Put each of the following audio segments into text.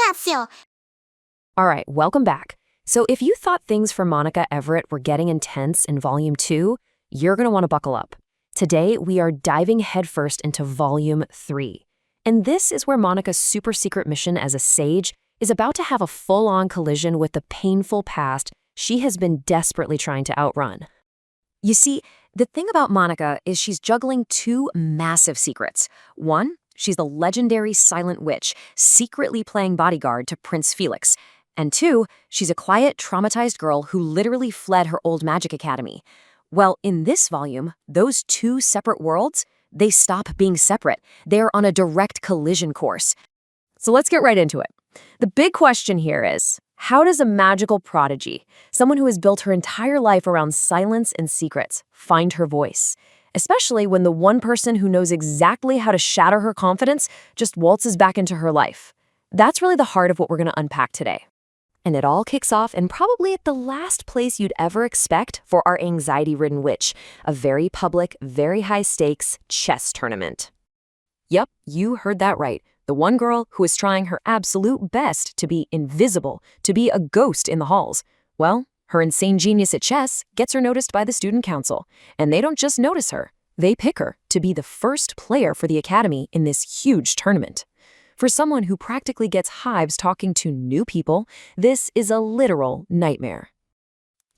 Capsule. All right, welcome back. So if you thought things for Monica Everett were getting intense in Volume 2, you're going to want to buckle up. Today, we are diving headfirst into Volume 3. And this is where Monica's super secret mission as a sage is about to have a full-on collision with the painful past she has been desperately trying to outrun. You see, the thing about Monica is she's juggling two massive secrets. One, she's the legendary Silent Witch, secretly playing bodyguard to Prince Felix. And two, she's a quiet, traumatized girl who literally fled her old magic academy. Well, in this volume, those two separate worlds, they stop being separate. They're on a direct collision course. So let's get right into it. The big question here is, how does a magical prodigy, someone who has built her entire life around silence and secrets, find her voice? Especially when the one person who knows exactly how to shatter her confidence just waltzes back into her life. That's really the heart of what we're going to unpack today. And it all kicks off and probably at the last place you'd ever expect for our anxiety-ridden witch, a very public, very high-stakes chess tournament. Yep, you heard that right. The one girl who is trying her absolute best to be invisible, to be a ghost in the halls. Well, her insane genius at chess gets her noticed by the student council. And they don't just notice her, they pick her to be the first player for the academy in this huge tournament. For someone who practically gets hives talking to new people, this is a literal nightmare.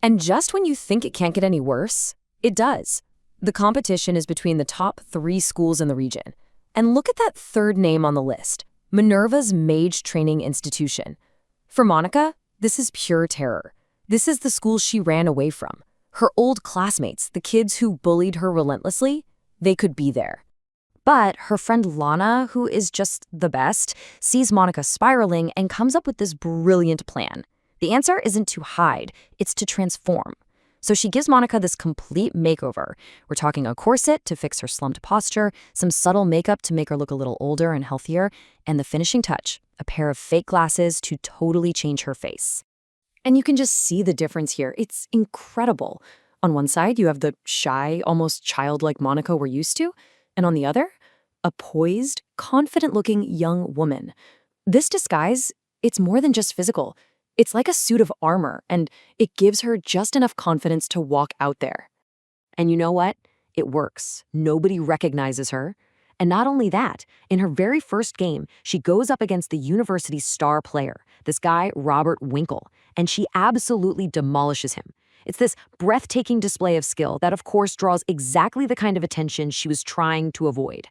And just when you think it can't get any worse, it does. The competition is between the top 3 schools in the region. And look at that third name on the list, Minerva's Mage Training Institution. For Monica, this is pure terror. This is the school she ran away from. Her old classmates, the kids who bullied her relentlessly, they could be there. But her friend Lana, who is just the best, sees Monica spiraling and comes up with this brilliant plan. The answer isn't to hide, it's to transform. So she gives Monica this complete makeover. We're talking a corset to fix her slumped posture, some subtle makeup to make her look a little older and healthier, and the finishing touch, a pair of fake glasses to totally change her face. And you can just see the difference here. It's incredible. On one side, you have the shy, almost childlike Monica we're used to, and on the other, a poised, confident-looking young woman. This disguise, it's more than just physical. It's like a suit of armor, and it gives her just enough confidence to walk out there. And you know what? It works. Nobody recognizes her. And not only that, in her very first game, she goes up against the university's star player, this guy, Robert Winkle, and she absolutely demolishes him. It's this breathtaking display of skill that, of course, draws exactly the kind of attention she was trying to avoid.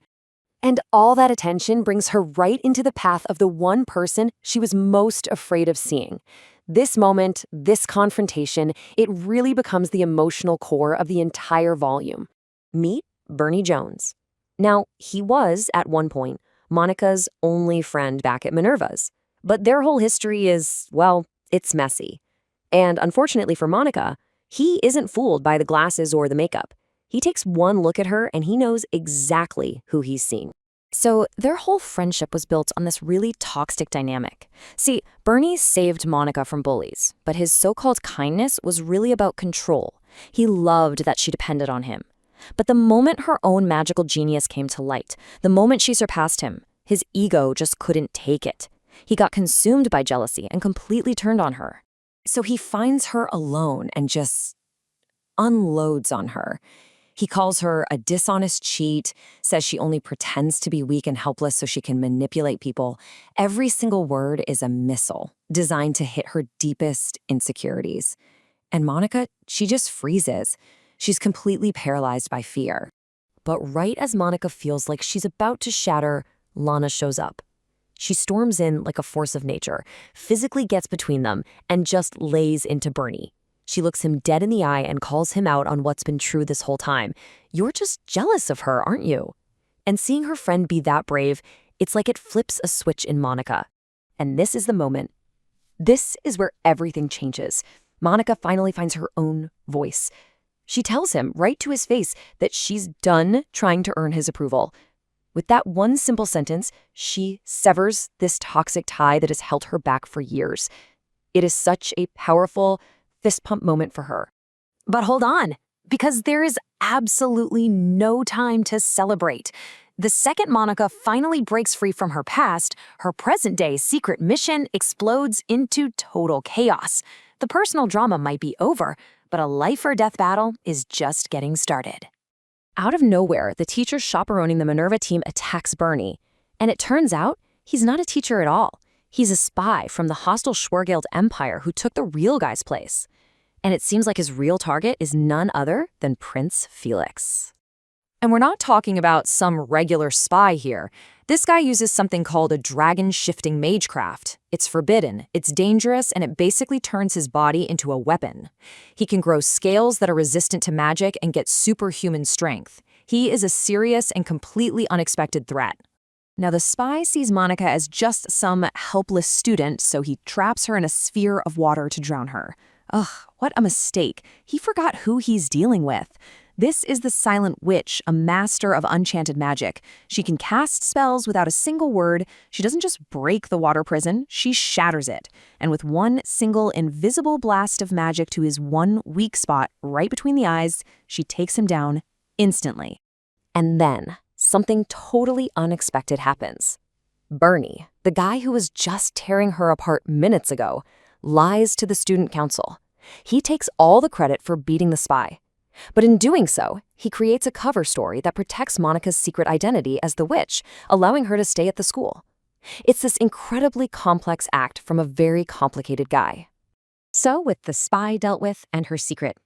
And all that attention brings her right into the path of the one person she was most afraid of seeing. This moment, this confrontation, it really becomes the emotional core of the entire volume. Meet Bernie Jones. Now, he was, at one point, Monica's only friend back at Minerva's. But their whole history is, well, it's messy. And unfortunately for Monica, he isn't fooled by the glasses or the makeup. He takes one look at her and he knows exactly who he's seen. So their whole friendship was built on this really toxic dynamic. See, Bernie saved Monica from bullies, but his so-called kindness was really about control. He loved that she depended on him. But the moment her own magical genius came to light, the moment she surpassed him, his ego just couldn't take it. He got consumed by jealousy and completely turned on her. So he finds her alone and just unloads on her. He calls her a dishonest cheat, says she only pretends to be weak and helpless so she can manipulate people. Every single word is a missile designed to hit her deepest insecurities. And Monica, she just freezes. She's completely paralyzed by fear. But right as Monica feels like she's about to shatter, Lana shows up. She storms in like a force of nature, physically gets between them, and just lays into Bernie. She looks him dead in the eye and calls him out on what's been true this whole time. You're just jealous of her, aren't you? And seeing her friend be that brave, it's like it flips a switch in Monica. And this is the moment. This is where everything changes. Monica finally finds her own voice. She tells him right to his face that she's done trying to earn his approval. With that one simple sentence, she severs this toxic tie that has held her back for years. It is such a powerful fist pump moment for her. But hold on, because there is absolutely no time to celebrate. The second Monica finally breaks free from her past, her present-day secret mission explodes into total chaos. The personal drama might be over, but a life-or-death battle is just getting started. Out of nowhere, the teacher chaperoning the Minerva team attacks Bernie. And it turns out, he's not a teacher at all. He's a spy from the hostile Schwergeld Empire who took the real guy's place. And it seems like his real target is none other than Prince Felix. And we're not talking about some regular spy here. This guy uses something called a dragon-shifting magecraft. It's forbidden, it's dangerous, and it basically turns his body into a weapon. He can grow scales that are resistant to magic and get superhuman strength. He is a serious and completely unexpected threat. Now, the spy sees Monica as just some helpless student, so he traps her in a sphere of water to drown her. Ugh, what a mistake. He forgot who he's dealing with. This is the Silent Witch, a master of enchanted magic. She can cast spells without a single word. She doesn't just break the water prison, she shatters it. And with one single invisible blast of magic to his one weak spot right between the eyes, she takes him down instantly. And then something totally unexpected happens. Bernie, the guy who was just tearing her apart minutes ago, lies to the student council. He takes all the credit for beating the spy. But in doing so, he creates a cover story that protects Monica's secret identity as the witch, allowing her to stay at the school. It's this incredibly complex act from a very complicated guy. So with the spy dealt with and her secret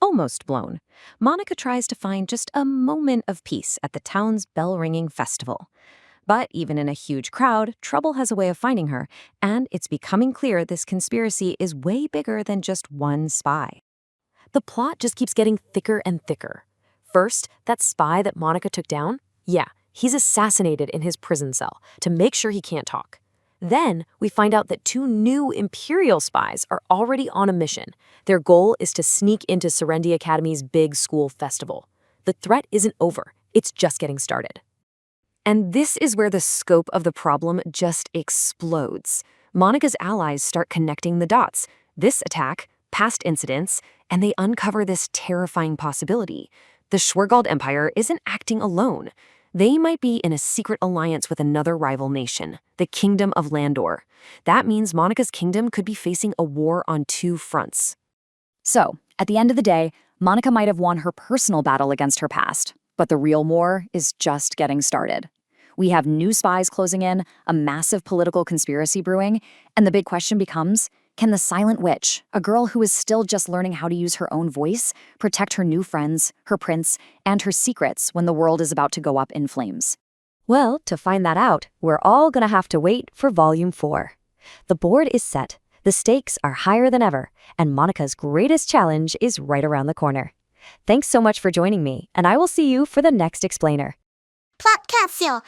almost blown, Monica tries to find just a moment of peace at the town's bell-ringing festival. But even in a huge crowd, trouble has a way of finding her, and it's becoming clear this conspiracy is way bigger than just one spy. The plot just keeps getting thicker and thicker. First, that spy that Monica took down? Yeah, he's assassinated in his prison cell to make sure he can't talk. Then, we find out that two new Imperial spies are already on a mission. Their goal is to sneak into Serendi Academy's big school festival. The threat isn't over, it's just getting started. And this is where the scope of the problem just explodes. Monica's allies start connecting the dots. This attack, past incidents, and they uncover this terrifying possibility. The Schwergeld Empire isn't acting alone. They might be in a secret alliance with another rival nation, the Kingdom of Landor. That means Monica's kingdom could be facing a war on two fronts. So, at the end of the day, Monica might have won her personal battle against her past, but the real war is just getting started. We have new spies closing in, a massive political conspiracy brewing, and the big question becomes, can the Silent Witch, a girl who is still just learning how to use her own voice, protect her new friends, her prince, and her secrets when the world is about to go up in flames? Well, to find that out, we're all gonna have to wait for Volume 4. The board is set, the stakes are higher than ever, and Monica's greatest challenge is right around the corner. Thanks so much for joining me, and I will see you for the next explainer. Plot Capsule.